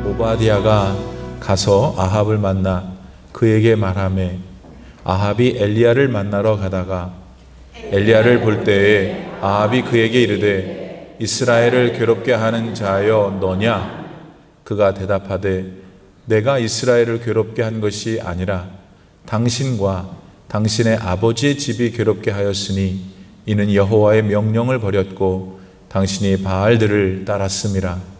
오바댜가 가서 아합을 만나 그에게 말하매 아합이 엘리야를 만나러 가다가 엘리야를 볼 때에 아합이 그에게 이르되 이스라엘을 괴롭게 하는 자여 너냐? 그가 대답하되 내가 이스라엘을 괴롭게 한 것이 아니라 당신과 당신의 아버지의 집이 괴롭게 하였으니 이는 여호와의 명령을 버렸고 당신이 바알들을 따랐음이라.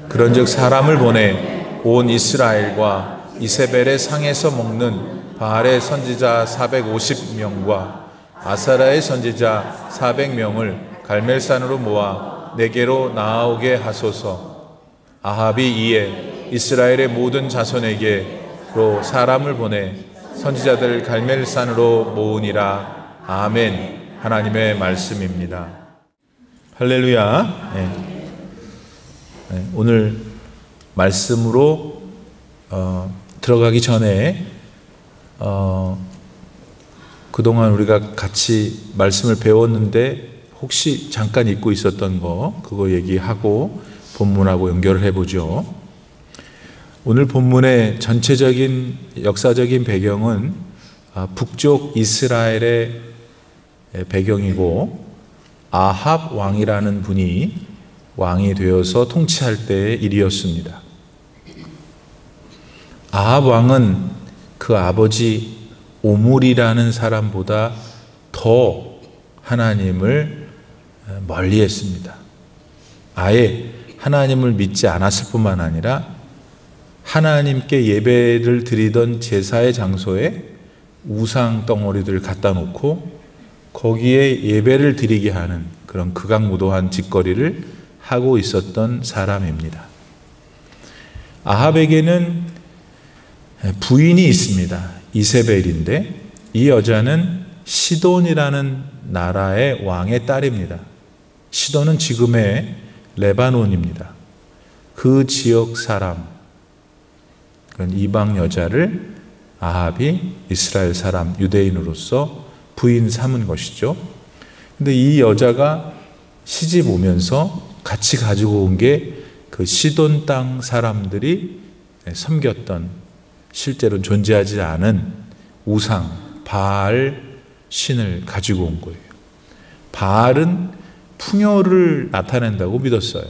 그런즉 사람을 보내 온 이스라엘과 이세벨의 상에서 먹는 바알의 선지자 450명과 아사라의 선지자 400명을 갈멜산으로 모아 내게로 나아오게 하소서. 아합이 이에 이스라엘의 모든 자손에게로 사람을 보내 선지자들 갈멜산으로 모으니라. 아멘. 하나님의 말씀입니다. 할렐루야. 오늘 말씀으로 들어가기 전에 그동안 우리가 같이 말씀을 배웠는데 혹시 잠깐 잊고 있었던 거 그거 얘기하고 본문하고 연결을 해보죠. 오늘 본문의 전체적인 역사적인 배경은 북쪽 이스라엘의 배경이고 아합 왕이라는 분이 왕이 되어서 통치할 때의 일이었습니다. 아합 왕은 그 아버지 오므리라는 사람보다 더 하나님을 멀리했습니다. 아예 하나님을 믿지 않았을 뿐만 아니라 하나님께 예배를 드리던 제사의 장소에 우상 덩어리들을 갖다 놓고 거기에 예배를 드리게 하는 그런 극악무도한 짓거리를 하고 있었던 사람입니다. 아합에게는 부인이 있습니다. 이세벨인데 이 여자는 시돈이라는 나라의 왕의 딸입니다. 시돈은 지금의 레바논입니다. 그 지역 사람, 이방 여자를 아합이 이스라엘 사람, 유대인으로서 부인 삼은 것이죠. 근데 이 여자가 시집 오면서 같이 가지고 온 게 그 시돈 땅 사람들이 섬겼던 실제로 존재하지 않은 우상, 바알 신을 가지고 온 거예요. 바알은 풍요를 나타낸다고 믿었어요.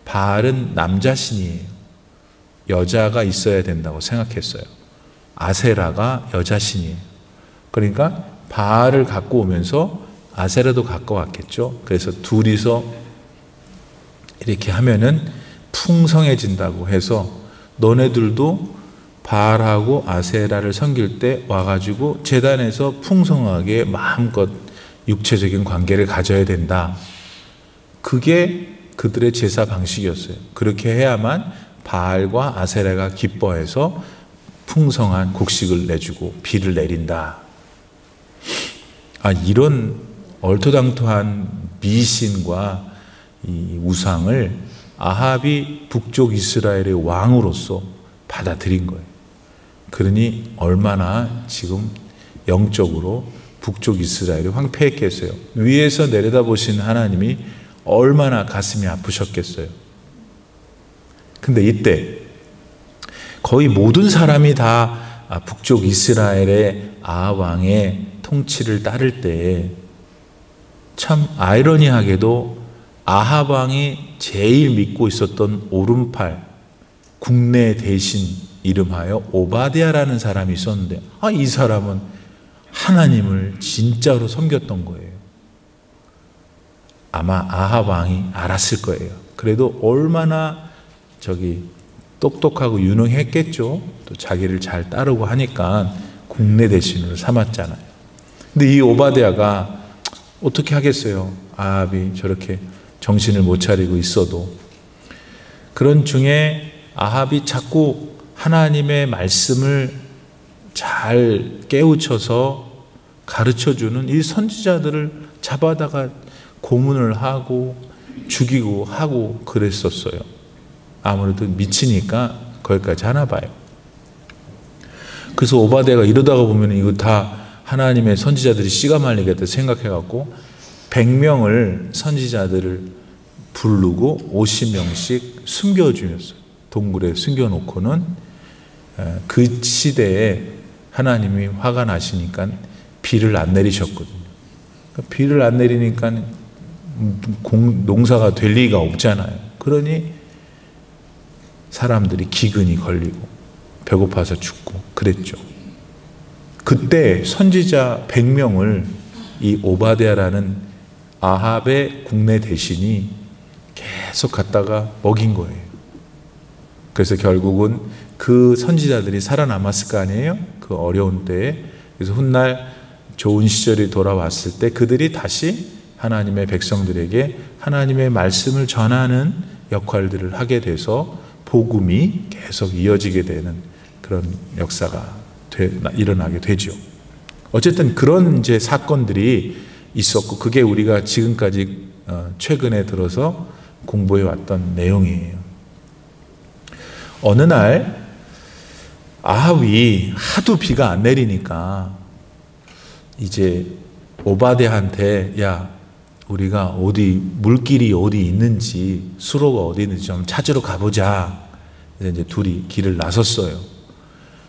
바알은 남자 신이에요. 여자가 있어야 된다고 생각했어요. 아세라가 여자 신이에요. 그러니까 바알을 갖고 오면서 아세라도 갖고 왔겠죠. 그래서 둘이서 이렇게 하면은 풍성해진다고 해서 너네들도 바알하고 아세라를 섬길 때 와가지고 제단에서 풍성하게 마음껏 육체적인 관계를 가져야 된다. 그게 그들의 제사 방식이었어요. 그렇게 해야만 바알과 아세라가 기뻐해서 풍성한 곡식을 내주고 비를 내린다. 이런 얼토당토한 미신과 이 우상을 아합이 북쪽 이스라엘의 왕으로서 받아들인 거예요. 그러니 얼마나 지금 영적으로 북쪽 이스라엘이 황폐했겠어요. 위에서 내려다보신 하나님이 얼마나 가슴이 아프셨겠어요. 근데 이때 거의 모든 사람이 다 북쪽 이스라엘의 아합 왕의 통치를 따를 때 참 아이러니하게도 아합 왕이 제일 믿고 있었던 오른팔 국내 대신 이름하여 오바댜라는 사람이 있었는데 이 사람은 하나님을 진짜로 섬겼던 거예요. 아마 아합 왕이 알았을 거예요. 그래도 얼마나 똑똑하고 유능했겠죠. 또 자기를 잘 따르고 하니까 국내 대신으로 삼았잖아요. 근데 이 오바댜가 어떻게 하겠어요? 아합이 저렇게 정신을 못 차리고 있어도. 그런 중에 아합이 자꾸 하나님의 말씀을 잘 깨우쳐서 가르쳐주는 이 선지자들을 잡아다가 고문을 하고 죽이고 하고 그랬었어요. 아무래도 미치니까 거기까지 하나 봐요. 그래서 오바댜가 이러다가 보면 이거 다 하나님의 선지자들이 씨가 말리겠다 생각해갖고 100명을 선지자들을 부르고 50명씩 숨겨주었어요. 동굴에 숨겨놓고는 그 시대에 하나님이 화가 나시니까 비를 안 내리셨거든요. 비를 안 내리니까 농사가 될 리가 없잖아요. 그러니 사람들이 기근이 걸리고 배고파서 죽고 그랬죠. 그때 선지자 100명을 이 오바댜라는 아합의 국내 대신이 계속 갖다가 먹인 거예요. 그래서 결국은 그 선지자들이 살아남았을 거 아니에요? 그 어려운 때에. 그래서 훗날 좋은 시절이 돌아왔을 때 그들이 다시 하나님의 백성들에게 하나님의 말씀을 전하는 역할들을 하게 돼서 복음이 계속 이어지게 되는 그런 역사가 일어나게 되죠. 어쨌든 그런 이제 사건들이 있었고 그게 우리가 지금까지 최근에 들어서 공부해 왔던 내용이에요. 어느 날 아합이 하도 비가 안 내리니까 이제 오바댜한테 야 우리가 어디 물길이 어디 있는지 수로가 어디 있는지 좀 찾으러 가보자. 그래서 이제 둘이 길을 나섰어요.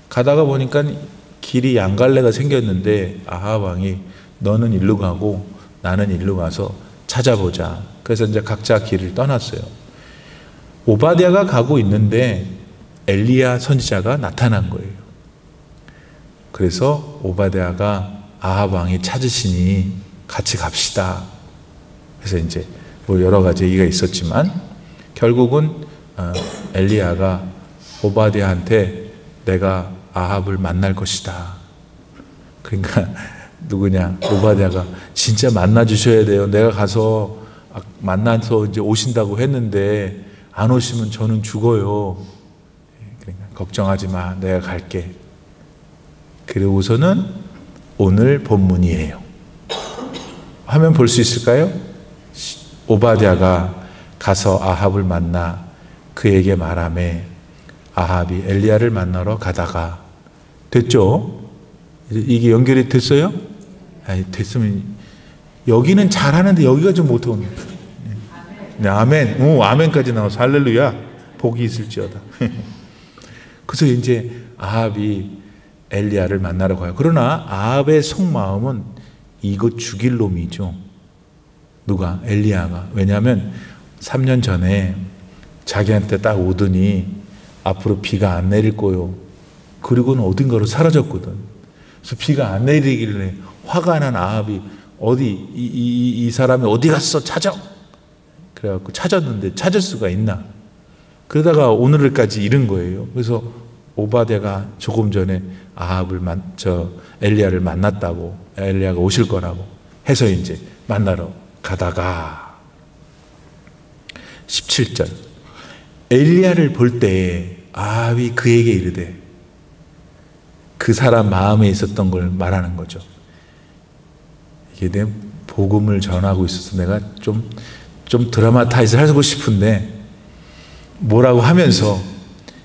가다가 보니까 길이 양갈래가 생겼는데 아합 왕이 너는 일로 가고 나는 일로 가서 찾아보자. 그래서 이제 각자 길을 떠났어요. 오바댜가 가고 있는데 엘리야 선지자가 나타난 거예요. 그래서 오바댜가 아합 왕이 찾으시니 같이 갑시다. 그래서 이제 뭐 여러 가지 얘기가 있었지만 결국은 엘리야가 오바댜한테 내가 아합을 만날 것이다. 그러니까 누구냐? 오바댜가 진짜 만나 주셔야 돼요. 내가 가서 만나서 이제 오신다고 했는데 안 오시면 저는 죽어요. 그러니까 걱정하지 마. 내가 갈게. 그리고서는 오늘 본문이에요. 화면 볼 수 있을까요? 오바댜가 가서 아합을 만나 그에게 말하매 아합이 엘리야를 만나러 가다가 됐죠? 이게 연결이 됐어요? 아니, 됐으면 여기는 잘하는데 여기가 좀 못하네. 네, 아멘. 오, 아멘까지 나와서 할렐루야. 복이 있을지어다. 그래서 이제 아합이 엘리야를 만나러 가요. 그러나 아합의 속마음은 이거 죽일 놈이죠. 누가? 엘리야가. 왜냐하면 3년 전에 자기한테 딱 오더니 앞으로 비가 안 내릴 거요. 그리고는 어딘가로 사라졌거든. 그래서 비가 안 내리길래 화가 난 아합이 어디 이 사람이 어디 갔어? 찾아. 그래갖고 찾았는데 찾을 수가 있나? 그러다가 오늘까지 이른 거예요. 그래서 오바댜가 조금 전에 아합을 엘리야를 만났다고, 엘리야가 오실 거라고 해서 이제 만나러 가다가 17절 엘리야를 볼 때 아합이 그에게 이르되 그 사람 마음에 있었던 걸 말하는 거죠. 이게 내 복음을 전하고 있어서 내가 좀 드라마타이즈 하고 싶은데 뭐라고 하면서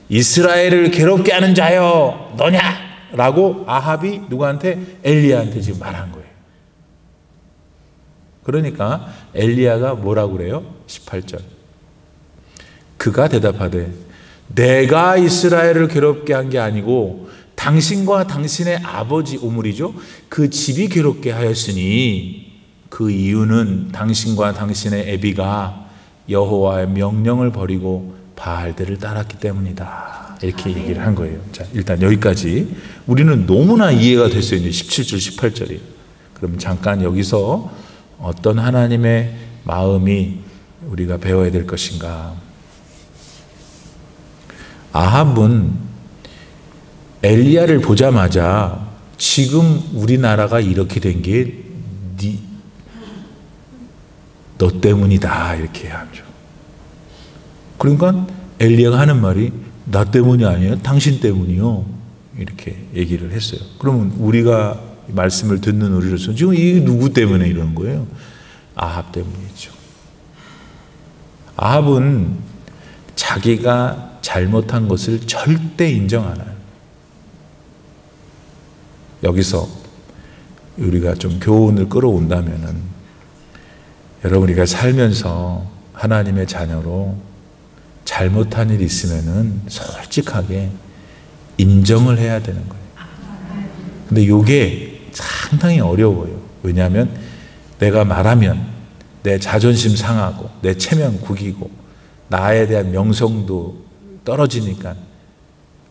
이스라엘을 괴롭게 하는 자여 너냐? 라고 아합이 누구한테? 엘리야한테 지금 말한 거예요. 그러니까 엘리야가 뭐라고 그래요? 18절 그가 대답하되 내가 이스라엘을 괴롭게 한 게 아니고 당신과 당신의 아버지 오므리죠. 그 집이 괴롭게 하였으니 그 이유는 당신과 당신의 애비가 여호와의 명령을 버리고 바알들을 따랐기 때문이다. 이렇게 얘기를 한 거예요. 자, 일단 여기까지 우리는 너무나 이해가 됐어요. 이제 17절, 18절이. 그럼 잠깐 여기서 어떤 하나님의 마음이 우리가 배워야 될 것인가? 아합은 엘리야를 보자마자 지금 우리나라가 이렇게 된 게 너 때문이다 이렇게 하죠. 그러니까 엘리야가 하는 말이 나 때문이 아니에요. 당신 때문이요. 이렇게 얘기를 했어요. 그러면 우리가 말씀을 듣는 우리로서 지금 이 누구 때문에 이러는 거예요? 아합 때문이죠. 아합은 자기가 잘못한 것을 절대 인정 안 해요. 여기서 우리가 좀 교훈을 끌어온다면은 여러분 우리가 살면서 하나님의 자녀로 잘못한 일이 있으면은 솔직하게 인정을 해야 되는 거예요. 근데 이게 상당히 어려워요. 왜냐하면 내가 말하면 내 자존심 상하고 내 체면 구기고 나에 대한 명성도 떨어지니까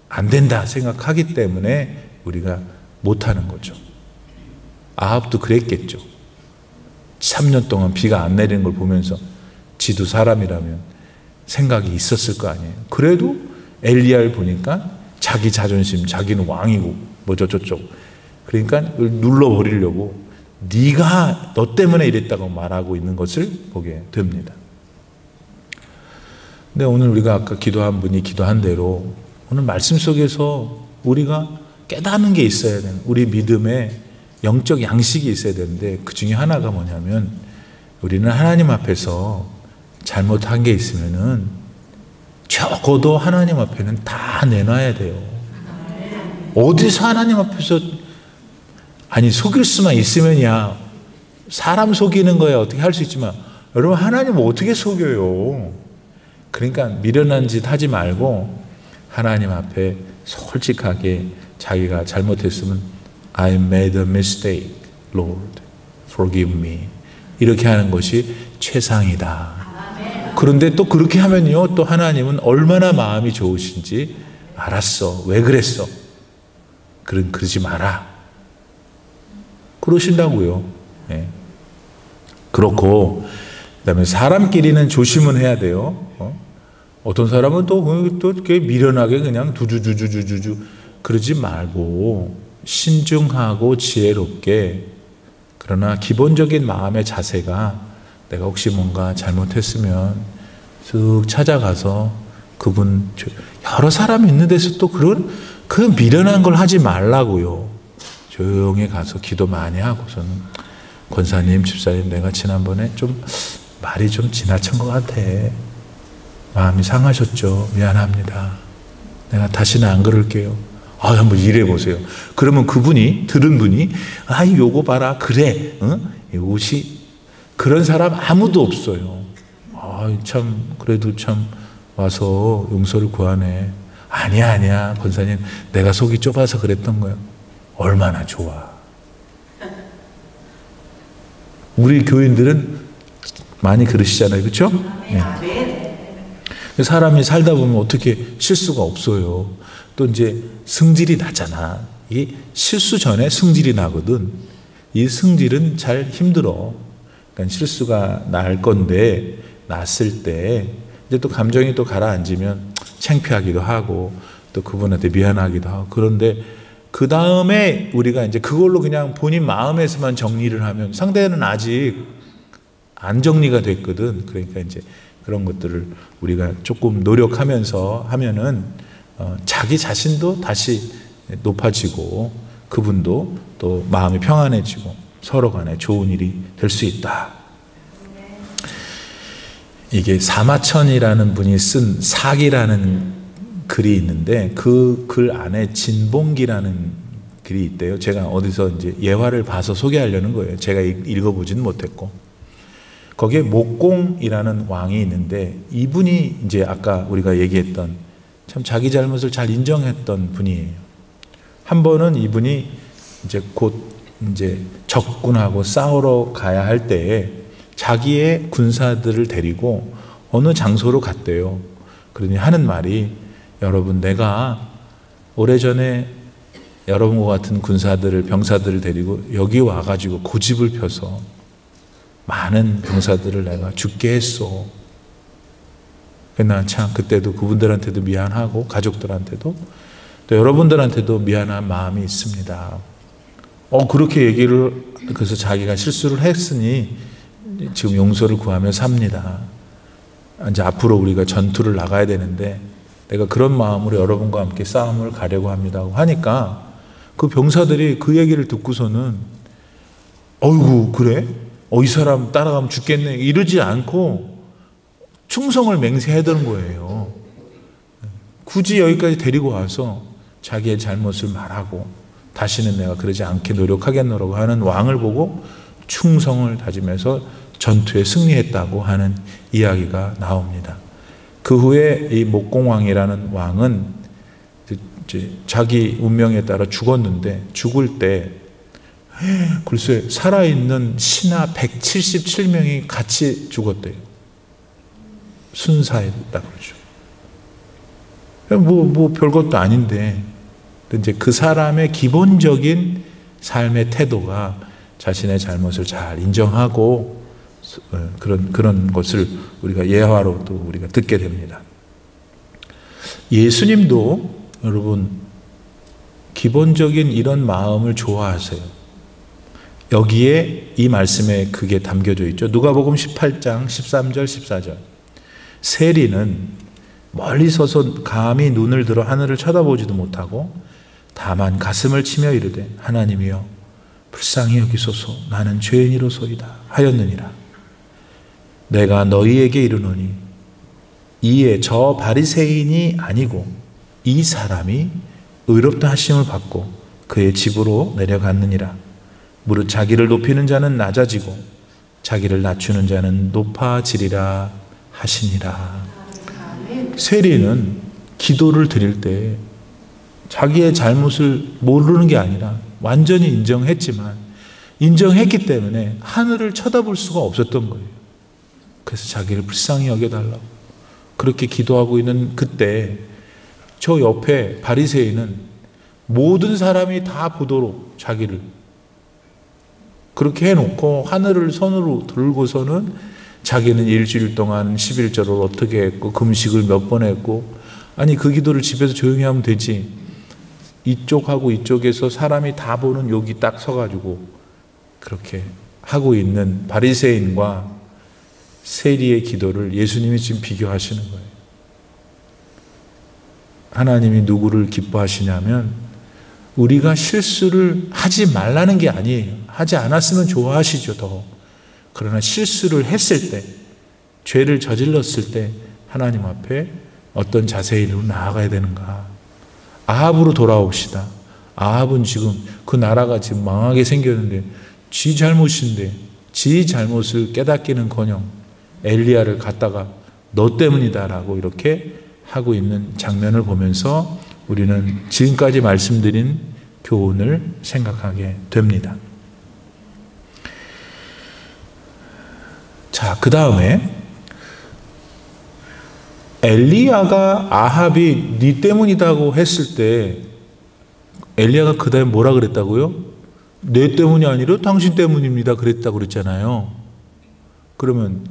안 된다 생각하기 때문에 우리가 못하는 거죠. 아합도 그랬겠죠. 3년 동안 비가 안 내리는 걸 보면서 지도 사람이라면 생각이 있었을 거 아니에요. 그래도 엘리야를 보니까 자기 자존심, 자기는 왕이고 뭐 저쩌고 그러니까 눌러버리려고 네가 너 때문에 이랬다고 말하고 있는 것을 보게 됩니다. 근데 오늘 우리가 아까 기도한 분이 기도한 대로 오늘 말씀 속에서 우리가 깨닫는 게 있어야 되는, 우리 믿음에 영적 양식이 있어야 되는데 그 중에 하나가 뭐냐면 우리는 하나님 앞에서 잘못한 게 있으면은 적어도 하나님 앞에는 다 내놔야 돼요. 어디서 하나님 앞에서 아니 속일 수만 있으면야 사람 속이는 거야 어떻게 할 수 있지만 여러분 하나님 어떻게 속여요? 그러니까 미련한 짓 하지 말고 하나님 앞에 솔직하게 자기가 잘못했으면 I made a mistake, Lord, forgive me 이렇게 하는 것이 최상이다. 그런데 또 그렇게 하면요 또 하나님은 얼마나 마음이 좋으신지 알았어. 왜 그랬어? 그러지 마라. 그러신다고요. 네. 그렇고 그다음에 사람끼리는 조심은 해야 돼요. 어떤 사람은 또 이렇게 미련하게 그냥 두주주주주주 그러지 말고 신중하고 지혜롭게 그러나 기본적인 마음의 자세가 내가 혹시 뭔가 잘못했으면 쓱 찾아가서 그분 여러 사람이 있는 데서 또 그 미련한 걸 하지 말라고요. 조용히 가서 기도 많이 하고서는 권사님, 집사님 내가 지난번에 좀 말이 좀 지나친 것 같아. 마음이 상하셨죠? 미안합니다. 내가 다시는 안 그럴게요. 한번 일해 보세요. 그러면 그분이 들은 분이 요거 봐라 그래 이것이 그런 사람 아무도 없어요. 참 그래도 참 와서 용서를 구하네. 아니야 권사님 내가 속이 좁아서 그랬던 거야. 얼마나 좋아. 우리 교인들은 많이 그러시잖아요. 그렇죠? 네. 사람이 살다 보면 어떻게 실수가 없어요. 또 이제 승질이 나잖아. 이 실수 전에 승질이 나거든. 이 승질은 잘 힘들어. 그러니까 실수가 날 건데 났을 때 이제 또 감정이 또 가라앉으면 창피하기도 하고 또 그분한테 미안하기도 하고 그런데 그 다음에 우리가 이제 그걸로 그냥 본인 마음에서만 정리를 하면 상대는 아직 안 정리가 됐거든. 그러니까 이제 그런 것들을 우리가 조금 노력하면서 하면은 자기 자신도 다시 높아지고 그분도 또 마음이 평안해지고 서로 간에 좋은 일이 될 수 있다. 이게 사마천이라는 분이 쓴 사기라는 글이 있는데 그 글 안에 진봉기라는 글이 있대요. 제가 어디서 이제 예화를 봐서 소개하려는 거예요. 제가 읽어보진 못했고 거기에 목공이라는 왕이 있는데 이분이 이제 아까 우리가 얘기했던 참 자기 잘못을 잘 인정했던 분이에요. 한 번은 이분이 이제 곧 이제 적군하고 싸우러 가야 할 때에 자기의 군사들을 데리고 어느 장소로 갔대요. 그러니 하는 말이 여러분 내가 오래전에 여러분과 같은 군사들을 병사들을 데리고 여기 와가지고 고집을 펴서 많은 병사들을 내가 죽게 했어. 난 참 그때도 그분들한테도 미안하고 가족들한테도 또 여러분들한테도 미안한 마음이 있습니다. 그렇게 얘기를 그래서 자기가 실수를 했으니 지금 용서를 구하며 삽니다. 이제 앞으로 우리가 전투를 나가야 되는데 내가 그런 마음으로 여러분과 함께 싸움을 가려고 합니다 하니까 그 병사들이 그 얘기를 듣고서는 어이구 그래? 이 사람 따라가면 죽겠네 이러지 않고 충성을 맹세하던 거예요. 굳이 여기까지 데리고 와서 자기의 잘못을 말하고 다시는 내가 그러지 않게 노력하겠노라고 하는 왕을 보고 충성을 다짐해서 전투에 승리했다고 하는 이야기가 나옵니다. 그 후에 이 목공왕이라는 왕은 이제 자기 운명에 따라 죽었는데, 죽을 때 글쎄 살아있는 신하 177명이 같이 죽었대요. 순사했다 그러죠. 뭐 별것도 아닌데, 이제 그 사람의 기본적인 삶의 태도가 자신의 잘못을 잘 인정하고 그런 것을 우리가 예화로 또 우리가 듣게 됩니다. 예수님도 여러분 기본적인 이런 마음을 좋아하세요. 여기에 이 말씀에 그게 담겨져 있죠. 누가복음 18장 13절 14절. 세리는 멀리 서서 감히 눈을 들어 하늘을 쳐다보지도 못하고 다만 가슴을 치며 이르되 하나님이여 불쌍히 여기소서 나는 죄인이로소이다 하였느니라. 내가 너희에게 이르노니 이에 저 바리새인이 아니고 이 사람이 의롭다 하심을 받고 그의 집으로 내려갔느니라. 무릇 자기를 높이는 자는 낮아지고 자기를 낮추는 자는 높아지리라 하시니라. 세리는 기도를 드릴 때 자기의 잘못을 모르는 게 아니라 완전히 인정했지만 인정했기 때문에 하늘을 쳐다볼 수가 없었던 거예요. 그래서 자기를 불쌍히 여겨달라고 그렇게 기도하고 있는 그때 저 옆에 바리새인은 모든 사람이 다 보도록 자기를 그렇게 해놓고 하늘을 손으로 들고서는 자기는 일주일 동안 11절을 어떻게 했고 금식을 몇 번 했고, 아니 그 기도를 집에서 조용히 하면 되지, 이쪽하고 이쪽에서 사람이 다 보는 여기 딱 서가지고 그렇게 하고 있는 바리새인과 세리의 기도를 예수님이 지금 비교하시는 거예요. 하나님이 누구를 기뻐하시냐면 우리가 실수를 하지 말라는 게 아니에요. 하지 않았으면 좋아하시죠, 더. 그러나 실수를 했을 때, 죄를 저질렀을 때 하나님 앞에 어떤 자세로 나아가야 되는가. 아합으로 돌아옵시다. 아합은 지금 그 나라가 지금 망하게 생겼는데 지 잘못인데 지 잘못을 깨닫기는커녕 엘리야를 갖다가 너 때문이다라고 이렇게 하고 있는 장면을 보면서 우리는 지금까지 말씀드린 교훈을 생각하게 됩니다. 자, 그 다음에 엘리야가 아합이 네 때문이라고 했을 때 엘리야가 그 다음에 뭐라 그랬다고요? 내 때문이 아니라 당신 때문입니다 그랬다고 그랬잖아요. 그러면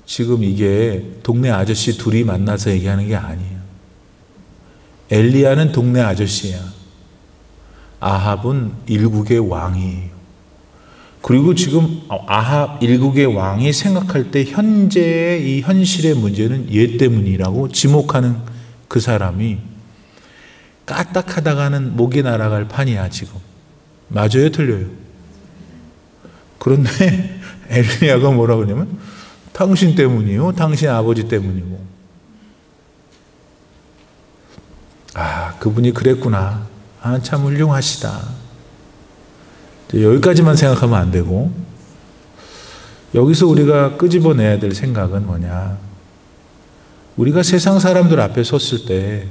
지금 이게 동네 아저씨 둘이 만나서 얘기하는 게 아니에요. 엘리야는 동네 아저씨야. 아합은 일국의 왕이에요. 그리고 지금 아합 일국의 왕이 생각할 때 현재의 이 현실의 문제는 얘 때문이라고 지목하는 그 사람이 까딱하다가는 목이 날아갈 판이야 지금. 맞아요, 틀려요? 그런데 엘리야가 뭐라고 하냐면 당신 때문이요, 당신 아버지 때문이고. 아, 그분이 그랬구나. 아, 참 훌륭하시다. 여기까지만 생각하면 안 되고, 여기서 우리가 끄집어내야 될 생각은 뭐냐. 우리가 세상 사람들 앞에 섰을 때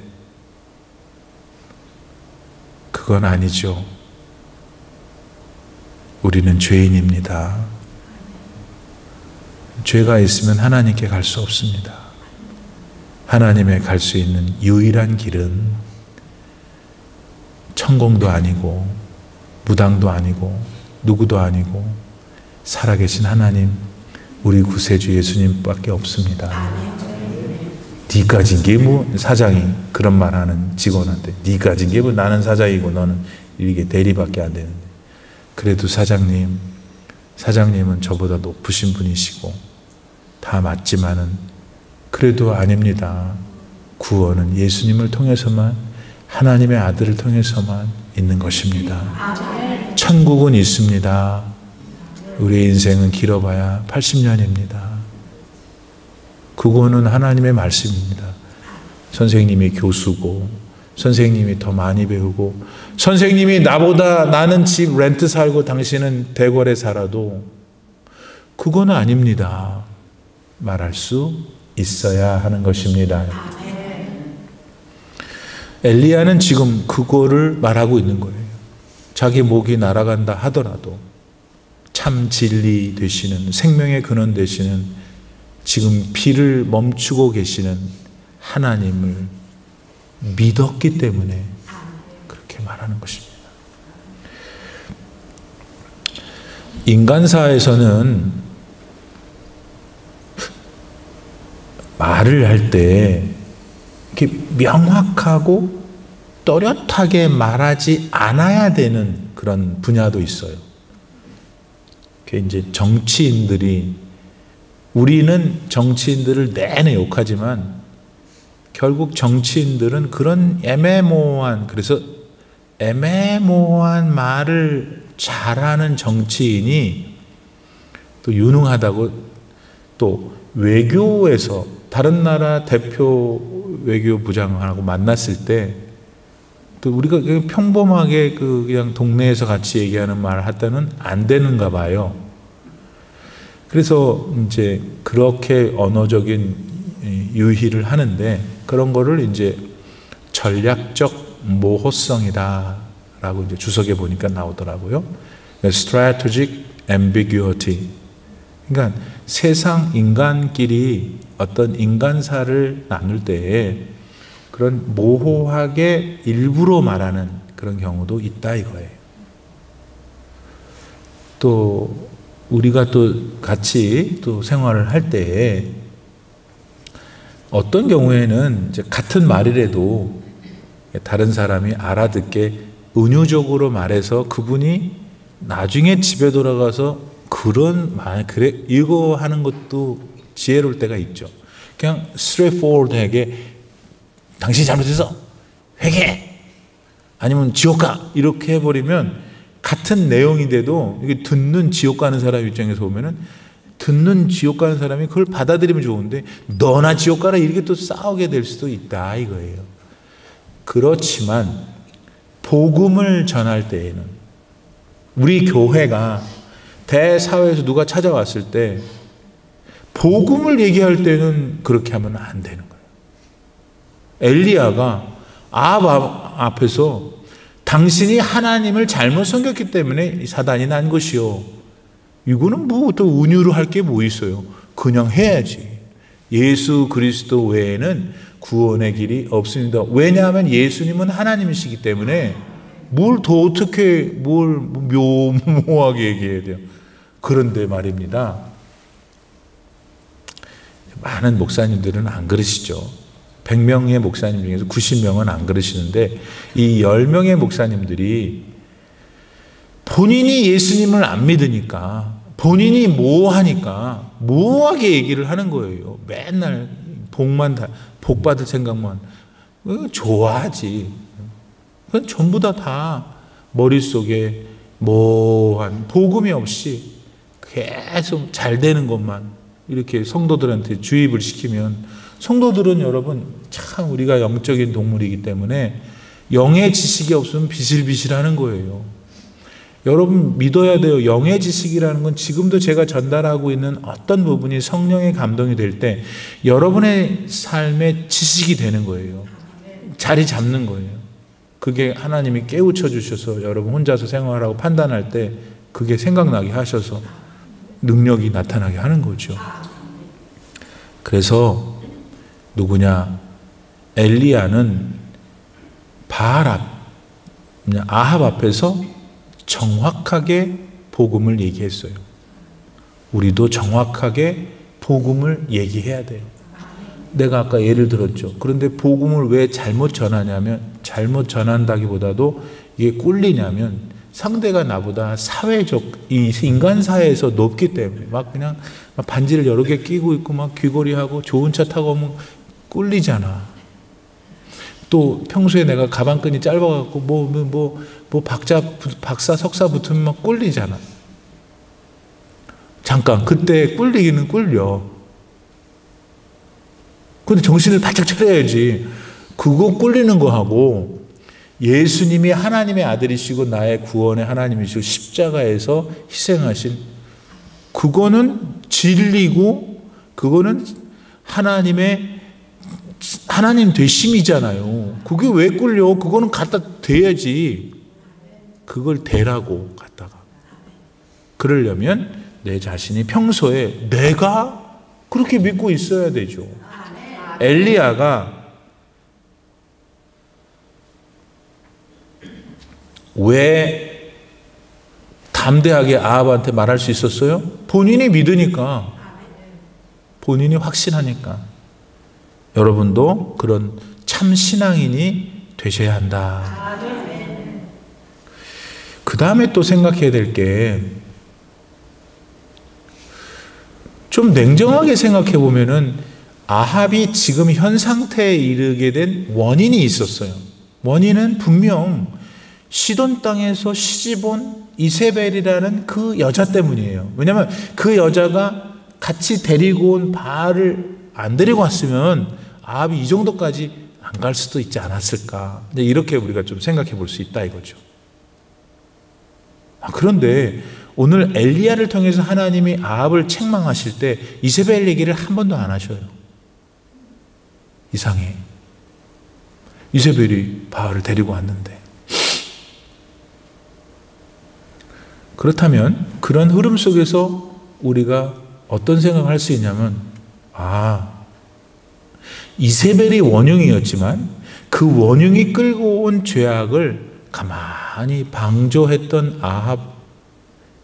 그건 아니죠. 우리는 죄인입니다. 죄가 있으면 하나님께 갈 수 없습니다. 하나님에 갈 수 있는 유일한 길은 천공도 아니고 무당도 아니고 누구도 아니고 살아계신 하나님, 우리 구세주 예수님밖에 없습니다. 네 가진 게 뭐, 사장이 그런 말하는 직원한테 네 가진 게 뭐, 나는 사장이고 너는 이게 대리밖에 안 되는데. 그래도 사장님은 저보다 높으신 분이시고 다 맞지만은 그래도 아닙니다. 구원은 예수님을 통해서만, 하나님의 아들을 통해서만 있는 것입니다. 천국은 있습니다. 우리의 인생은 길어봐야 80년입니다. 그거는 하나님의 말씀입니다. 선생님이 교수고, 선생님이 더 많이 배우고, 선생님이 나는 집 렌트 살고 당신은 대궐에 살아도 그거는 아닙니다. 말할 수 있어야 하는 것입니다. 엘리야는 지금 그거를 말하고 있는 거예요. 자기 목이 날아간다 하더라도 참 진리 되시는, 생명의 근원 되시는, 지금 비를 멈추고 계시는 하나님을 믿었기 때문에 그렇게 말하는 것입니다. 인간사에서는 말을 할 때 이렇게 명확하고 또렷하게 말하지 않아야 되는 그런 분야도 있어요. 이제 정치인들이, 우리는 정치인들을 내내 욕하지만 결국 정치인들은 그런 애매모호한, 그래서 애매모호한 말을 잘하는 정치인이 또 유능하다고, 또 외교에서 다른 나라 대표 외교부장하고 만났을 때 또 우리가 평범하게 그냥 동네에서 같이 얘기하는 말 하다는 안 되는가 봐요. 그래서 이제 그렇게 언어적인 유희를 하는데, 그런 거를 이제 전략적 모호성이다 라고 이제 주석에 보니까 나오더라고요. Strategic ambiguity. 그러니까 세상 인간끼리 어떤 인간사를 나눌 때에 그런 모호하게 일부러 말하는 그런 경우도 있다 이거예요. 또 우리가 또 같이 또 생활을 할 때에 어떤 경우에는 이제 같은 말이라도 다른 사람이 알아듣게 은유적으로 말해서 그분이 나중에 집에 돌아가서 그런 말, 그래, 이거 하는 것도 지혜로울 때가 있죠. 그냥 straightforward하게 당신이 잘못해서 회개! 아니면 지옥 가! 이렇게 해버리면 같은 내용인데도 이게 듣는 지옥 가는 사람 입장에서 보면은 듣는 지옥 가는 사람이 그걸 받아들이면 좋은데 너나 지옥 가라 이렇게 또 싸우게 될 수도 있다 이거예요. 그렇지만 복음을 전할 때에는 우리 교회가 대사회에서 누가 찾아왔을 때 복음을 얘기할 때는 그렇게 하면 안 되는 거예요. 엘리야가 아합 앞에서 당신이 하나님을 잘못 섬겼기 때문에 사단이 난 것이요. 이거는 뭐 또 은유로 할 게 뭐 있어요. 그냥 해야지. 예수 그리스도 외에는 구원의 길이 없습니다. 왜냐하면 예수님은 하나님이시기 때문에 뭘 더 어떻게 뭘 묘모하게 얘기해야 돼요. 그런데 말입니다. 많은 목사님들은 안 그러시죠. 100명의 목사님 중에서 90명은 안 그러시는데 이 10명의 목사님들이 본인이 예수님을 안 믿으니까 본인이 모호하니까 모호하게 얘기를 하는 거예요. 맨날 복 받을 생각만 좋아하지. 그건 전부 다 머릿속에 모호한 복음이 없이 계속 잘 되는 것만 이렇게 성도들한테 주입을 시키면 성도들은 여러분 참 우리가 영적인 동물이기 때문에 영의 지식이 없으면 비실비실하는 거예요. 여러분 믿어야 돼요. 영의 지식이라는 건 지금도 제가 전달하고 있는 어떤 부분이 성령의 감동이 될 때 여러분의 삶의 지식이 되는 거예요. 자리 잡는 거예요. 그게 하나님이 깨우쳐 주셔서 여러분 혼자서 생활하고 판단할 때 그게 생각나게 하셔서 능력이 나타나게 하는 거죠. 그래서 누구냐? 엘리야는 아합 앞에서 정확하게 복음을 얘기했어요. 우리도 정확하게 복음을 얘기해야 돼요. 내가 아까 예를 들었죠. 그런데 복음을 왜 잘못 전하냐면, 잘못 전한다기보다도 이게 꿀리냐면 상대가 나보다 사회적, 이 인간사회에서 높기 때문에 막 그냥 반지를 여러 개 끼고 있고 막 귀걸이하고 좋은 차 타고 오면 꿀리잖아. 또 평소에 내가 가방끈이 짧아갖고 박사 석사 붙으면 막 꿀리잖아. 잠깐 그때 꿀리기는 꿀려. 근데 정신을 바짝 차려야지. 그거 꿀리는 거하고 예수님이 하나님의 아들이시고 나의 구원의 하나님이시고 십자가에서 희생하신 그거는 진리고 그거는 하나님 되심이잖아요. 그게 왜 끌려? 그거는 갖다 대야지. 그걸 대라고 갖다가. 그러려면 내 자신이 평소에 내가 그렇게 믿고 있어야 되죠. 엘리야가 왜 담대하게 아합한테 말할 수 있었어요? 본인이 믿으니까. 본인이 확신하니까. 여러분도 그런 참 신앙인이 되셔야 한다. 그 다음에 또 생각해야 될 게, 좀 냉정하게 생각해 보면은 아합이 지금 현 상태에 이르게 된 원인이 있었어요. 원인은 분명 시돈 땅에서 시집온 이세벨이라는 그 여자 때문이에요. 왜냐하면 그 여자가 같이 데리고 온 바알을 안 데리고 왔으면 아합이 이 정도까지 안 갈 수도 있지 않았을까. 이렇게 우리가 좀 생각해 볼 수 있다 이거죠. 그런데 오늘 엘리야를 통해서 하나님이 아합을 책망하실 때 이세벨 얘기를 한 번도 안 하셔요. 이상해. 이세벨이 바알을 데리고 왔는데. 그렇다면 그런 흐름 속에서 우리가 어떤 생각을 할 수 있냐면, 이세벨이 원흉이었지만 그 원흉이 끌고 온 죄악을 가만히 방조했던 아합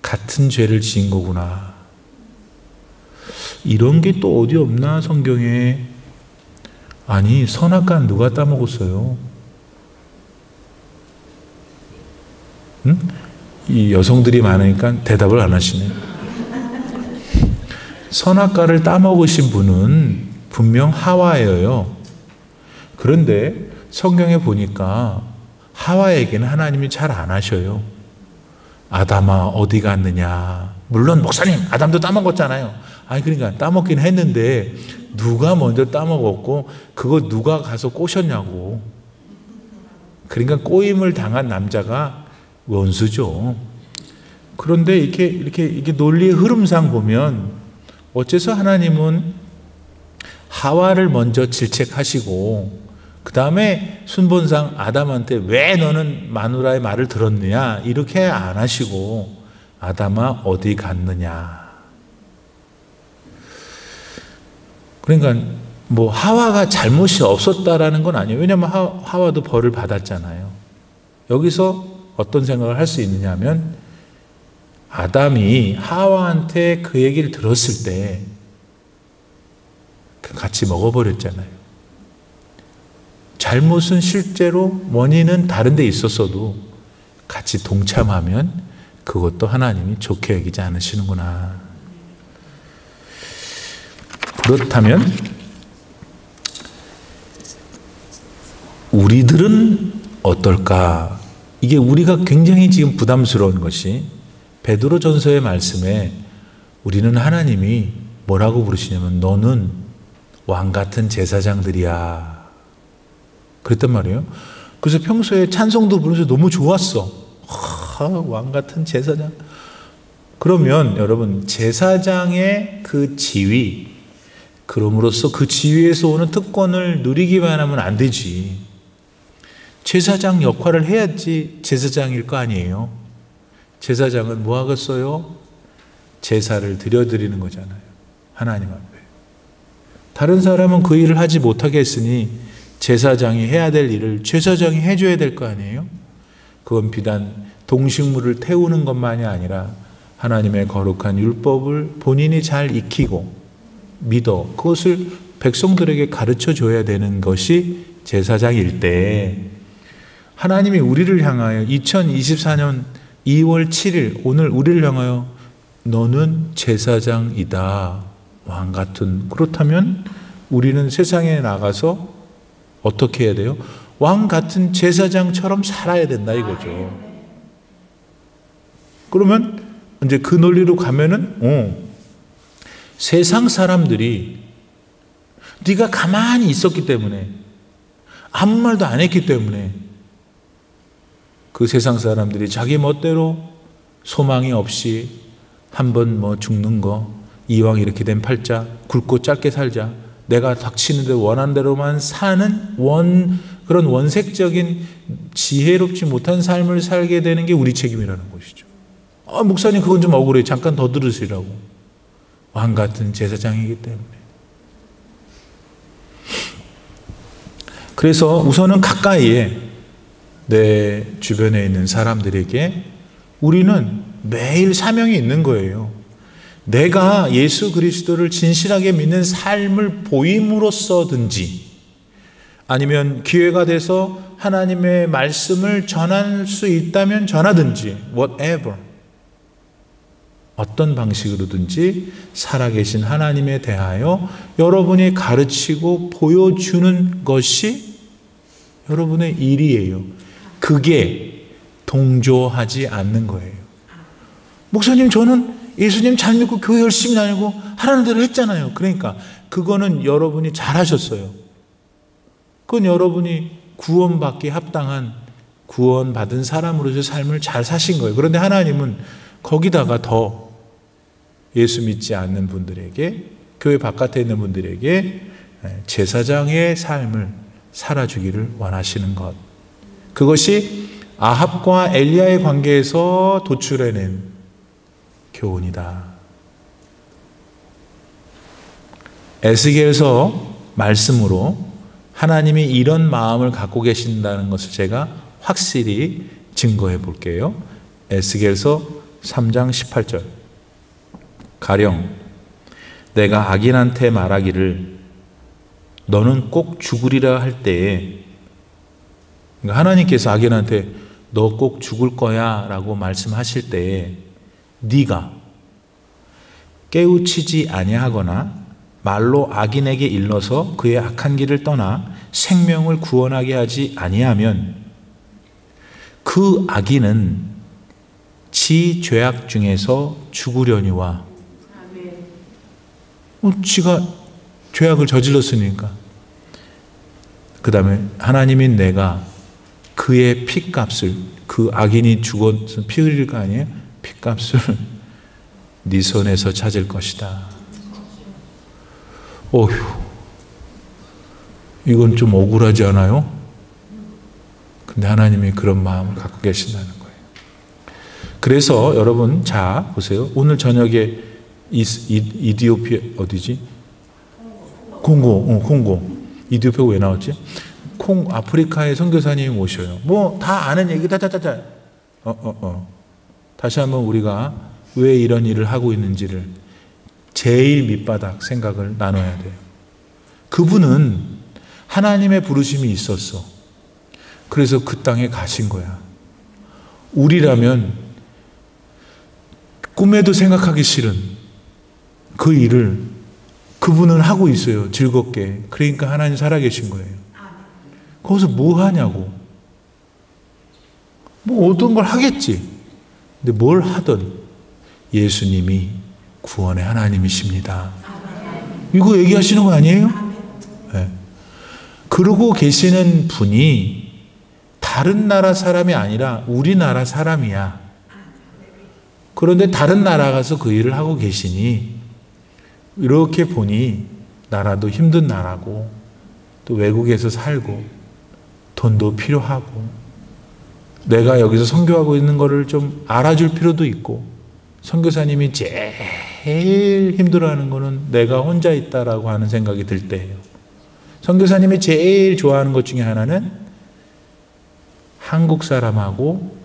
같은 죄를 지은 거구나. 이런 게 또 어디 없나 성경에. 아니, 선악과는 누가 따먹었어요? 응? 이 여성들이 많으니까 대답을 안 하시네. 선악과를 따먹으신 분은 분명 하와예요. 그런데 성경에 보니까 하와에게는 하나님이 잘 안 하셔요. 아담아 어디 갔느냐. 물론 목사님 아담도 따먹었잖아요. 아니 그러니까 따먹긴 했는데 누가 먼저 따먹었고 그거 누가 가서 꼬셨냐고. 그러니까 꼬임을 당한 남자가 원수죠. 그런데 이렇게 논리의 흐름상 보면 어째서 하나님은 하와를 먼저 질책하시고 그 다음에 순본상 아담한테 왜 너는 마누라의 말을 들었느냐 이렇게 안 하시고 아담아 어디 갔느냐. 그러니까 뭐 하와가 잘못이 없었다라는 건 아니에요. 왜냐하면 하와도 벌을 받았잖아요. 여기서 어떤 생각을 할 수 있느냐 하면 아담이 하와한테 그 얘기를 들었을 때 같이 먹어버렸잖아요. 잘못은 실제로 원인은 다른 데 있었어도 같이 동참하면 그것도 하나님이 좋게 여기지 않으시는구나. 그렇다면 우리들은 어떨까? 이게 우리가 굉장히 지금 부담스러운 것이 베드로전서의 말씀에 우리는 하나님이 뭐라고 부르시냐면 너는 왕 같은 제사장들이야. 그랬단 말이에요. 그래서 평소에 찬송도 부르면서 너무 좋았어. 왕 같은 제사장. 그러면 여러분 제사장의 그 지위, 그럼으로써 그 지위에서 오는 특권을 누리기만 하면 안 되지. 제사장 역할을 해야지 제사장일 거 아니에요. 제사장은 뭐 하겠어요? 제사를 드려드리는 거잖아요. 하나님 앞에. 다른 사람은 그 일을 하지 못하게 했으니 제사장이 해야 될 일을 제사장이 해줘야 될 거 아니에요? 그건 비단 동식물을 태우는 것만이 아니라 하나님의 거룩한 율법을 본인이 잘 익히고 믿어 그것을 백성들에게 가르쳐 줘야 되는 것이 제사장일 때 하나님이 우리를 향하여 2024년 2월 7일 오늘 우리를 향하여 너는 제사장이다. 왕 같은. 그렇다면 우리는 세상에 나가서 어떻게 해야 돼요? 왕 같은 제사장처럼 살아야 된다 이거죠. 그러면 이제 그 논리로 가면은 세상 사람들이 네가 가만히 있었기 때문에 아무 말도 안 했기 때문에 그 세상 사람들이 자기 멋대로 소망이 없이 한번 뭐 죽는 거 이왕 이렇게 된 팔자 굵고 짧게 살자 내가 닥치는 대로 원하는 대로만 사는 그런 원색적인 지혜롭지 못한 삶을 살게 되는 게 우리 책임이라는 것이죠. 목사님 그건 좀 억울해요. 잠깐 더 들으시라고. 왕 같은 제사장이기 때문에. 그래서 우선은 가까이에 내 주변에 있는 사람들에게 우리는 매일 사명이 있는 거예요. 내가 예수 그리스도를 진실하게 믿는 삶을 보임으로써든지 아니면 기회가 돼서 하나님의 말씀을 전할 수 있다면 전하든지 whatever 어떤 방식으로든지 살아계신 하나님에 대하여 여러분이 가르치고 보여주는 것이 여러분의 일이에요. 그게 동조하지 않는 거예요. 목사님 저는 예수님 잘 믿고 교회 열심히 다니고 하라는 대로 했잖아요. 그러니까 그거는 여러분이 잘하셨어요. 그건 여러분이 구원받기에 합당한 구원받은 사람으로서의 삶을 잘 사신 거예요. 그런데 하나님은 거기다가 더 예수 믿지 않는 분들에게, 교회 바깥에 있는 분들에게 제사장의 삶을 살아주기를 원하시는 것. 그것이 아합과 엘리야의 관계에서 도출해낸 교훈이다. 에스겔서 말씀으로 하나님이 이런 마음을 갖고 계신다는 것을 제가 확실히 증거해 볼게요. 에스겔서 3장 18절. 가령 내가 악인한테 말하기를 너는 꼭 죽으리라 할 때에, 그러니까 하나님께서 악인한테 너 꼭 죽을 거야 라고 말씀하실 때에 네가 깨우치지 아니하거나 말로 악인에게 일러서 그의 악한 길을 떠나 생명을 구원하게 하지 아니하면 그 악인은 지 죄악 중에서 죽으려니와. 지가 죄악을 저질렀으니까. 그 다음에 하나님인 내가 그의 핏값을, 그 악인이 죽어서 피 흘릴 거 아니에요? 핏값을 네 손에서 찾을 것이다. 어휴, 이건 좀 억울하지 않아요? 근데 하나님이 그런 마음을 갖고 계신다는 거예요. 그래서 여러분, 자 보세요. 오늘 저녁에 이디오피아 어디지? 공고. 이디오피아 왜 나왔지? 아프리카의 선교사님이 오셔요. 뭐 다 아는 얘기다. 다시 한번 우리가 왜 이런 일을 하고 있는지를 제일 밑바닥 생각을 나눠야 돼요. 그분은 하나님의 부르심이 있었어. 그래서 그 땅에 가신 거야. 우리라면 꿈에도 생각하기 싫은 그 일을 그분은 하고 있어요. 즐겁게. 그러니까 하나님 살아계신 거예요. 거기서 뭐 하냐고. 뭐 어떤 걸 하겠지. 근데 뭘 하든 예수님이 구원의 하나님이십니다. 이거 얘기하시는 거 아니에요? 네. 그러고 계시는 분이 다른 나라 사람이 아니라 우리나라 사람이야. 그런데 다른 나라 가서 그 일을 하고 계시니 이렇게 보니 나라도 힘든 나라고 또 외국에서 살고 돈도 필요하고 내가 여기서 선교하고 있는 거를 좀 알아줄 필요도 있고, 선교사님이 제일 힘들어하는 거는 내가 혼자 있다라고 하는 생각이 들 때예요. 선교사님이 제일 좋아하는 것 중에 하나는 한국 사람하고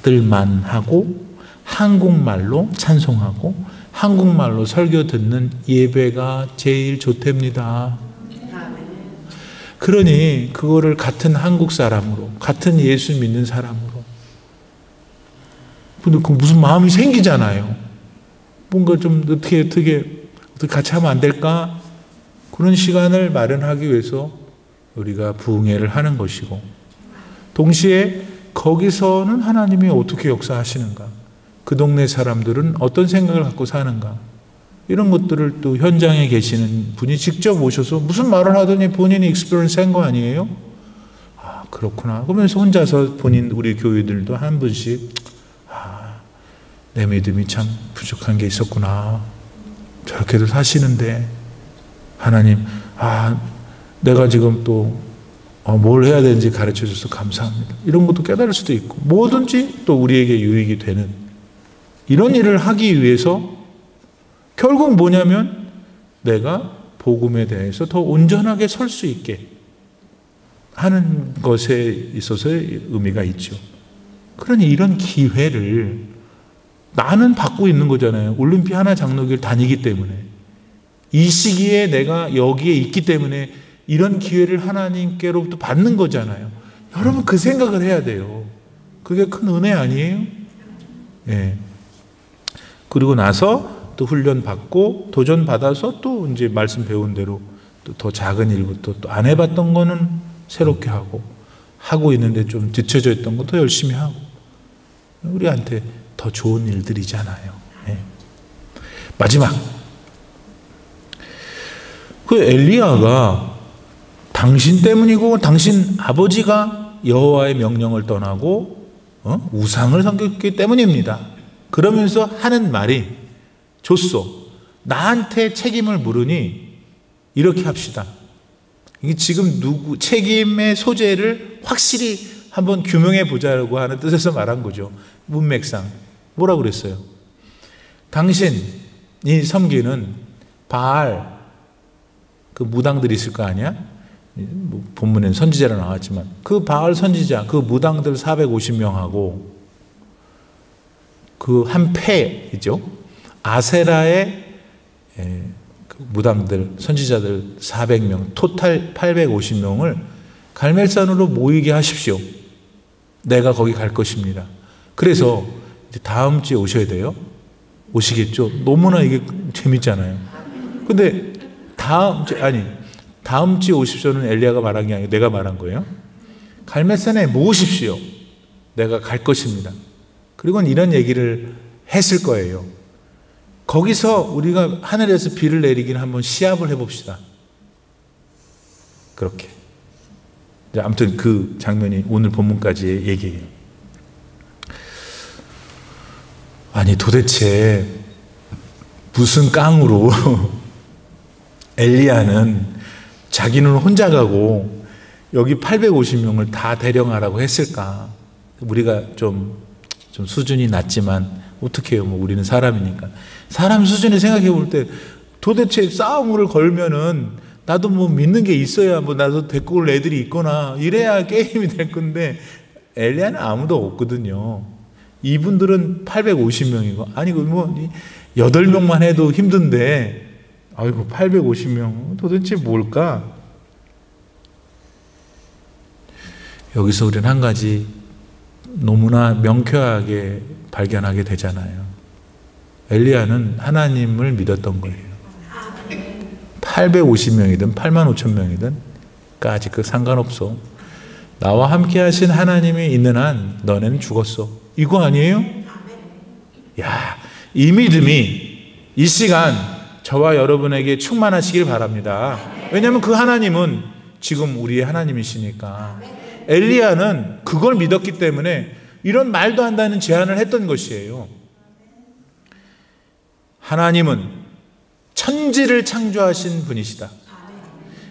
들만 하고 한국말로 찬송하고 한국말로 설교 듣는 예배가 제일 좋답니다. 그러니 그거를 같은 한국 사람으로, 같은 예수 믿는 사람으로, 근데 그 무슨 마음이 생기잖아요. 뭔가 좀 어떻게 같이 하면 안 될까? 그런 시간을 마련하기 위해서 우리가 부흥회를 하는 것이고, 동시에 거기서는 하나님이 어떻게 역사하시는가, 그 동네 사람들은 어떤 생각을 갖고 사는가, 이런 것들을 또 현장에 계시는 분이 직접 오셔서 무슨 말을 하더니 본인이 익스피리언스 한 거 아니에요? 아, 그렇구나. 그러면서 혼자서 우리 교회들도 한 분씩, 내 믿음이 참 부족한 게 있었구나. 저렇게도 사시는데 하나님, 내가 지금 또 뭘 해야 되는지 가르쳐 줘서 감사합니다. 이런 것도 깨달을 수도 있고, 뭐든지 또 우리에게 유익이 되는 이런 일을 하기 위해서 결국 뭐냐면 내가 복음에 대해서 더 온전하게 설 수 있게 하는 것에 있어서의 의미가 있죠. 그러니 이런 기회를 나는 받고 있는 거잖아요. 올림피 하나 장로교를 다니기 때문에, 이 시기에 내가 여기에 있기 때문에 이런 기회를 하나님께로부터 받는 거잖아요. 여러분 그 생각을 해야 돼요. 그게 큰 은혜 아니에요? 예. 그리고 나서 또 훈련 받고 도전 받아서 또 이제 말씀 배운 대로 또 더 작은 일부터 또 안 해봤던 거는 새롭게 하고 있는데 좀 뒤쳐져 있던 것도 열심히 하고, 우리한테 더 좋은 일들이잖아요. 예. 마지막, 그 엘리야가 당신 때문이고 당신 아버지가 여호와의 명령을 떠나고 우상을 섬겼기 때문입니다. 그러면서 하는 말이, 좋소, 나한테 책임을 물으니 이렇게 합시다. 이게 지금 책임의 소재를 확실히 한번 규명해 보자고 하는 뜻에서 말한 거죠. 문맥상 뭐라고 그랬어요? 당신이 섬기는 바알 그 무당들이 있을 거 아니야? 본문에는 선지자로 나왔지만 그 바알 선지자, 그 무당들 450명하고 그 한 패이죠. 아세라의 그 무당들, 선지자들 400명, 토탈 850명을 갈멜산으로 모이게 하십시오. 내가 거기 갈 것입니다. 그래서 이제 다음 주에 오셔야 돼요. 오시겠죠? 너무나 이게 재밌잖아요. 근데 다음 주에 오십시오는 엘리야가 말한 게 아니고 내가 말한 거예요. 갈멜산에 모으십시오. 내가 갈 것입니다. 그리고는 이런 얘기를 했을 거예요. 거기서 우리가 하늘에서 비를 내리기는 한번 시합을 해봅시다. 그렇게. 아무튼 그 장면이 오늘 본문까지의 얘기예요. 아니 도대체 무슨 깡으로 엘리야는 자기는 혼자 가고 여기 850명을 다 대령하라고 했을까? 우리가 좀 수준이 낮지만 어떻게 해요? 뭐 우리는 사람이니까. 사람 수준에 생각해 볼 때 도대체 싸움을 걸면은 나도 뭐 믿는 게 있어야 뭐 나도 데리고 올 애들이 있거나 이래야 게임이 될 건데, 엘리야는 아무도 없거든요. 이분들은 850명이고, 아니 뭐 8명만 해도 힘든데 아이고 850명 도대체 뭘까? 여기서 우리는 한 가지 너무나 명쾌하게 발견하게 되잖아요. 엘리야는 하나님을 믿었던 거예요. 850명이든 8만 5천 명이든 까지 그 상관없어. 나와 함께 하신 하나님이 있는 한 너네는 죽었어. 이거 아니에요? 야, 이 믿음이 이 시간 저와 여러분에게 충만하시길 바랍니다. 왜냐하면 그 하나님은 지금 우리의 하나님이시니까. 엘리야는 그걸 믿었기 때문에 이런 말도 한다는 제안을 했던 것이에요. 하나님은 천지를 창조하신 분이시다.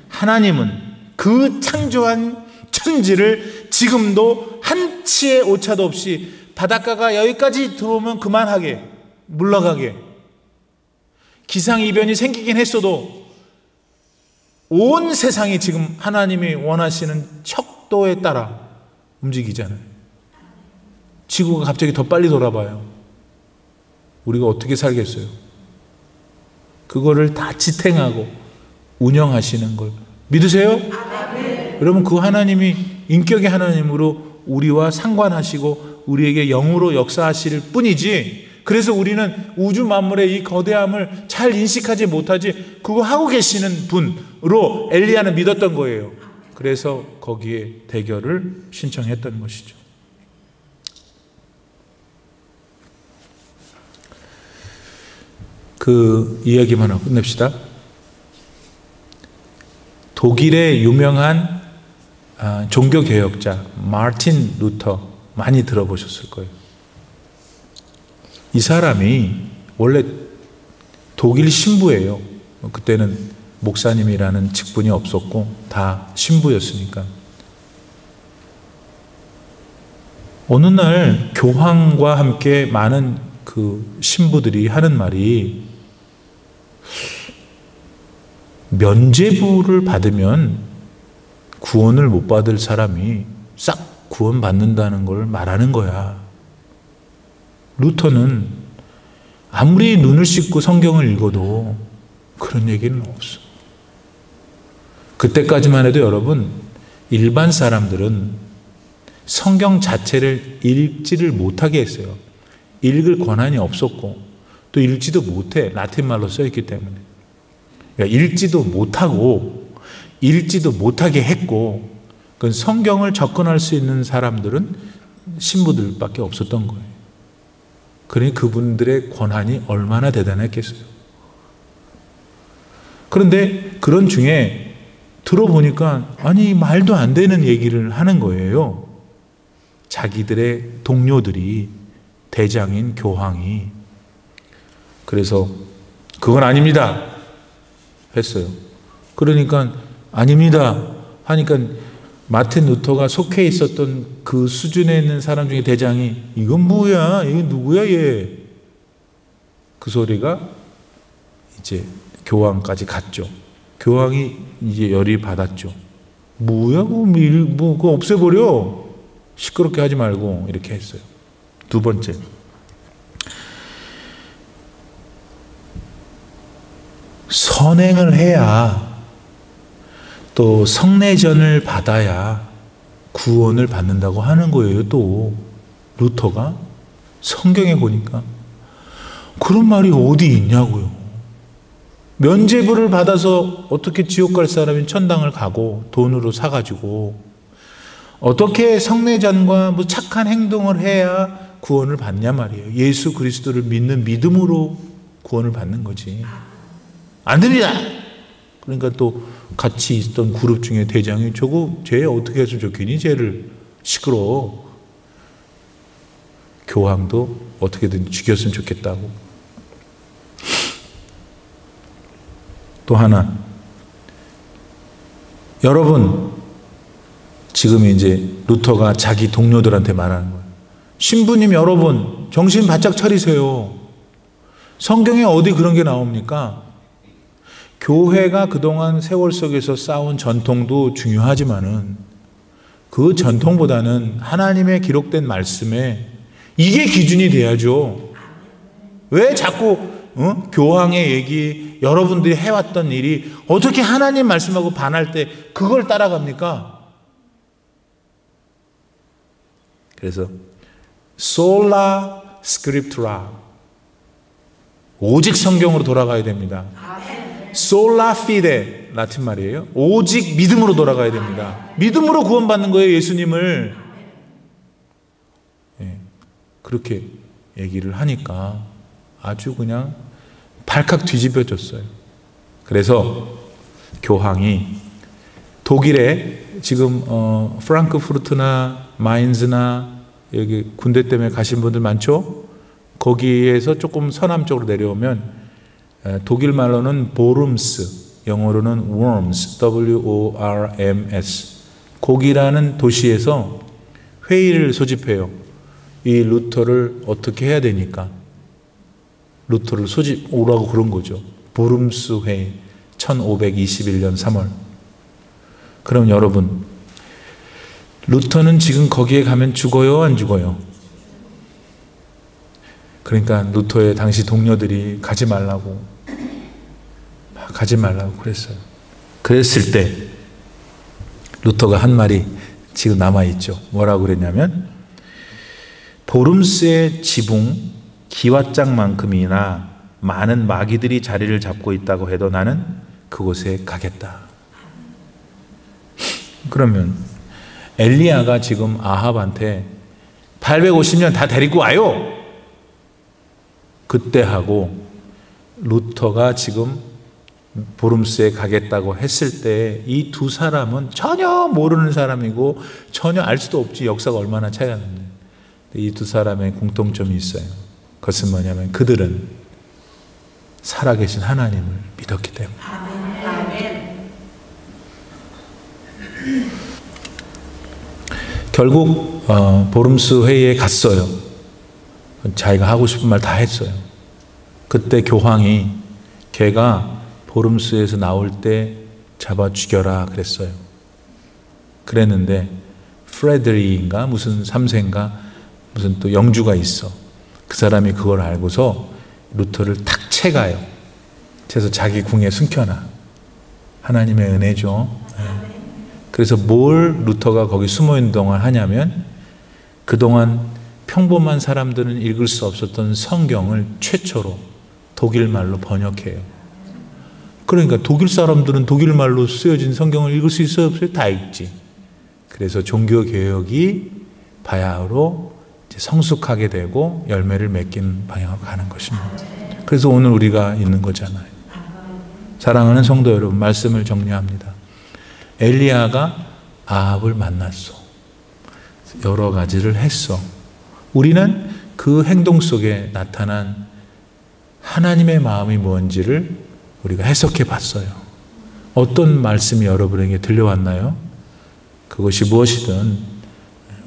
하나님은 그 창조한 천지를 지금도 한치의 오차도 없이 바닷가가 여기까지 들어오면 그만하게, 물러가게, 기상이변이 생기긴 했어도 온 세상이 지금 하나님이 원하시는 척도에 따라 움직이잖아요. 지구가 갑자기 더 빨리 돌아봐요. 우리가 어떻게 살겠어요? 그거를 다 지탱하고 운영하시는 걸 믿으세요? 여러분, 그 하나님이 인격의 하나님으로 우리와 상관하시고 우리에게 영으로 역사하실 뿐이지, 그래서 우리는 우주 만물의 이 거대함을 잘 인식하지 못하지, 그거 하고 계시는 분으로 엘리야는 믿었던 거예요. 그래서 거기에 대결을 신청했던 것이죠. 그 이야기만 하고 끝냅시다. 독일의 유명한 종교개혁자 마르틴 루터, 많이 들어보셨을 거예요. 이 사람이 원래 독일 신부예요. 그때는 목사님이라는 직분이 없었고 다 신부였으니까. 어느 날 교황과 함께 많은 그 신부들이 하는 말이, 면죄부를 받으면 구원을 못 받을 사람이 싹 구원받는다는 걸 말하는 거야. 루터는 아무리 눈을 씻고 성경을 읽어도 그런 얘기는 없어. 그때까지만 해도 여러분, 일반 사람들은 성경 자체를 읽지를 못하게 했어요. 읽을 권한이 없었고 또 읽지도 못해. 라틴말로 써있기 때문에. 그러니까 읽지도 못하고 읽지도 못하게 했고, 그 성경을 접근할 수 있는 사람들은 신부들밖에 없었던 거예요. 그러니 그분들의 권한이 얼마나 대단했겠어요. 그런데 그런 중에 들어보니까 아니 말도 안 되는 얘기를 하는 거예요. 자기들의 동료들이, 대장인 교황이. 그래서 그건 아닙니다 했어요. 그러니까 아닙니다 하니까 마틴 루터가 속해 있었던 그 수준에 있는 사람 중에 대장이, 이건 뭐야? 이게 누구야 얘? 그 소리가 이제 교황까지 갔죠. 교황이 이제 열이 받았죠. 뭐야? 그거 없애버려. 시끄럽게 하지 말고 이렇게 했어요. 두 번째, 선행을 해야, 또 성례전을 받아야 구원을 받는다고 하는 거예요. 또 루터가 성경에 보니까 그런 말이 어디 있냐고요. 면죄부를 받아서 어떻게 지옥 갈 사람이 천당을 가고 돈으로 사가지고, 어떻게 성례전과 뭐 착한 행동을 해야 구원을 받냐 말이에요. 예수 그리스도를 믿는 믿음으로 구원을 받는 거지. 안 됩니다. 그러니까 또 같이 있던 그룹 중에 대장이, 저거 쟤 어떻게 해서 좋겠니? 쟤를 시끄러워. 교황도 어떻게든 죽였으면 좋겠다고. 또 하나, 여러분, 지금 이제 루터가 자기 동료들한테 말하는 거예요. 신부님 여러분, 정신 바짝 차리세요. 성경에 어디 그런 게 나옵니까? 교회가 그동안 세월 속에서 쌓은 전통도 중요하지만은 그 전통보다는 하나님의 기록된 말씀에 이게 기준이 돼야죠. 왜 자꾸 교황의 얘기, 여러분들이 해왔던 일이 어떻게 하나님 말씀하고 반할 때 그걸 따라갑니까? 그래서 sola scriptura, 오직 성경으로 돌아가야 됩니다. sola fide, 라틴 말이에요. 오직 믿음으로 돌아가야 됩니다. 믿음으로 구원받는 거예요, 예수님을. 예, 그렇게 얘기를 하니까 아주 그냥 발칵 뒤집어졌어요. 그래서 교황이 독일에 지금 프랑크푸르트나 마인즈나 여기 군대 때문에 가신 분들 많죠? 거기에서 조금 서남쪽으로 내려오면 독일 말로는 보름스, 영어로는 worms, W-O-R-M-S, 거기라는 도시에서 회의를 소집해요. 이 루터를 어떻게 해야 되니까 루터를 오라고 그런 거죠. 보름스 회의, 1521년 3월. 그럼 여러분, 루터는 지금 거기에 가면 죽어요, 안 죽어요? 그러니까 루터의 당시 동료들이 가지 말라고 그랬어요. 그랬을 때 루터가 한 말이 지금 남아있죠. 뭐라고 그랬냐면, 보름스의 지붕 기왓장만큼이나 많은 마귀들이 자리를 잡고 있다고 해도 나는 그곳에 가겠다. 그러면 엘리야가 지금 아합한테 850년 다 데리고 와요. 그때 하고 루터가 지금 보름스에 가겠다고 했을 때 이 두 사람은 전혀 모르는 사람이고 전혀 알 수도 없지, 역사가 얼마나 차이가 나는데. 이 두 사람의 공통점이 있어요. 그것은 뭐냐면 그들은 살아계신 하나님을 믿었기 때문에. 결국 보름스 회의에 갔어요. 자기가 하고 싶은 말 다 했어요. 그때 교황이 걔가 보름스에서 나올 때 잡아 죽여라 그랬어요. 그랬는데 프레드리인가 무슨 3세인가 무슨 또 영주가 있어. 그 사람이 그걸 알고서 루터를 탁 채가요. 그래서 자기 궁에 숨겨놔. 하나님의 은혜죠. 그래서 뭘 루터가 거기 숨어있는 동안 하냐면 그동안 평범한 사람들은 읽을 수 없었던 성경을 최초로 독일말로 번역해요. 그러니까 독일 사람들은 독일말로 쓰여진 성경을 읽을 수 있어요? 없어요? 다 읽지. 그래서 종교개혁이 바야흐로 성숙하게 되고 열매를 맺긴 방향으로 가는 것입니다. 그래서 오늘 우리가 있는 거잖아요. 사랑하는 성도 여러분, 말씀을 정리합니다. 엘리야가 아합을 만났어. 여러 가지를 했어. 우리는 그 행동 속에 나타난 하나님의 마음이 뭔지를 우리가 해석해 봤어요. 어떤 말씀이 여러분에게 들려왔나요? 그것이 무엇이든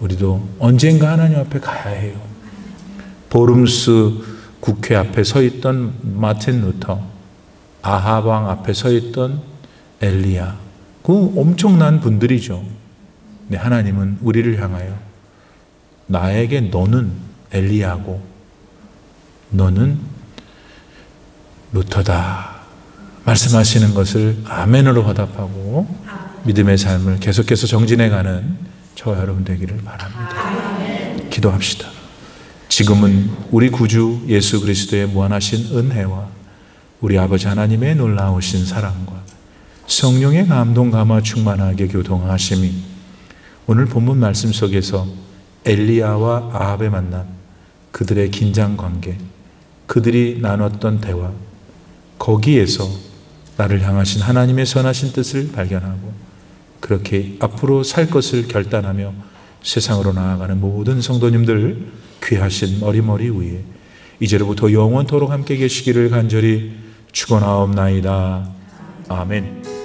우리도 언젠가 하나님 앞에 가야 해요. 보름스 국회 앞에 서 있던 마틴 루터, 아합 왕 앞에 서 있던 엘리야, 그 엄청난 분들이죠. 근데 하나님은 우리를 향하여 나에게 너는 엘리야고 너는 루터다 말씀하시는 것을 아멘으로 화답하고 믿음의 삶을 계속해서 정진해가는 저와 여러분 되기를 바랍니다. 기도합시다. 지금은 우리 구주 예수 그리스도의 무한하신 은혜와 우리 아버지 하나님의 놀라우신 사랑과 성령의 감동 감화 충만하게 교통하심이 오늘 본문 말씀 속에서 엘리야와 아합의 만남, 그들의 긴장 관계, 그들이 나눴던 대화, 거기에서 나를 향하신 하나님의 선하신 뜻을 발견하고 그렇게 앞으로 살 것을 결단하며 세상으로 나아가는 모든 성도님들 귀하신 머리머리 위에 이제로부터 영원토록 함께 계시기를 간절히 축원하옵나이다. 아멘.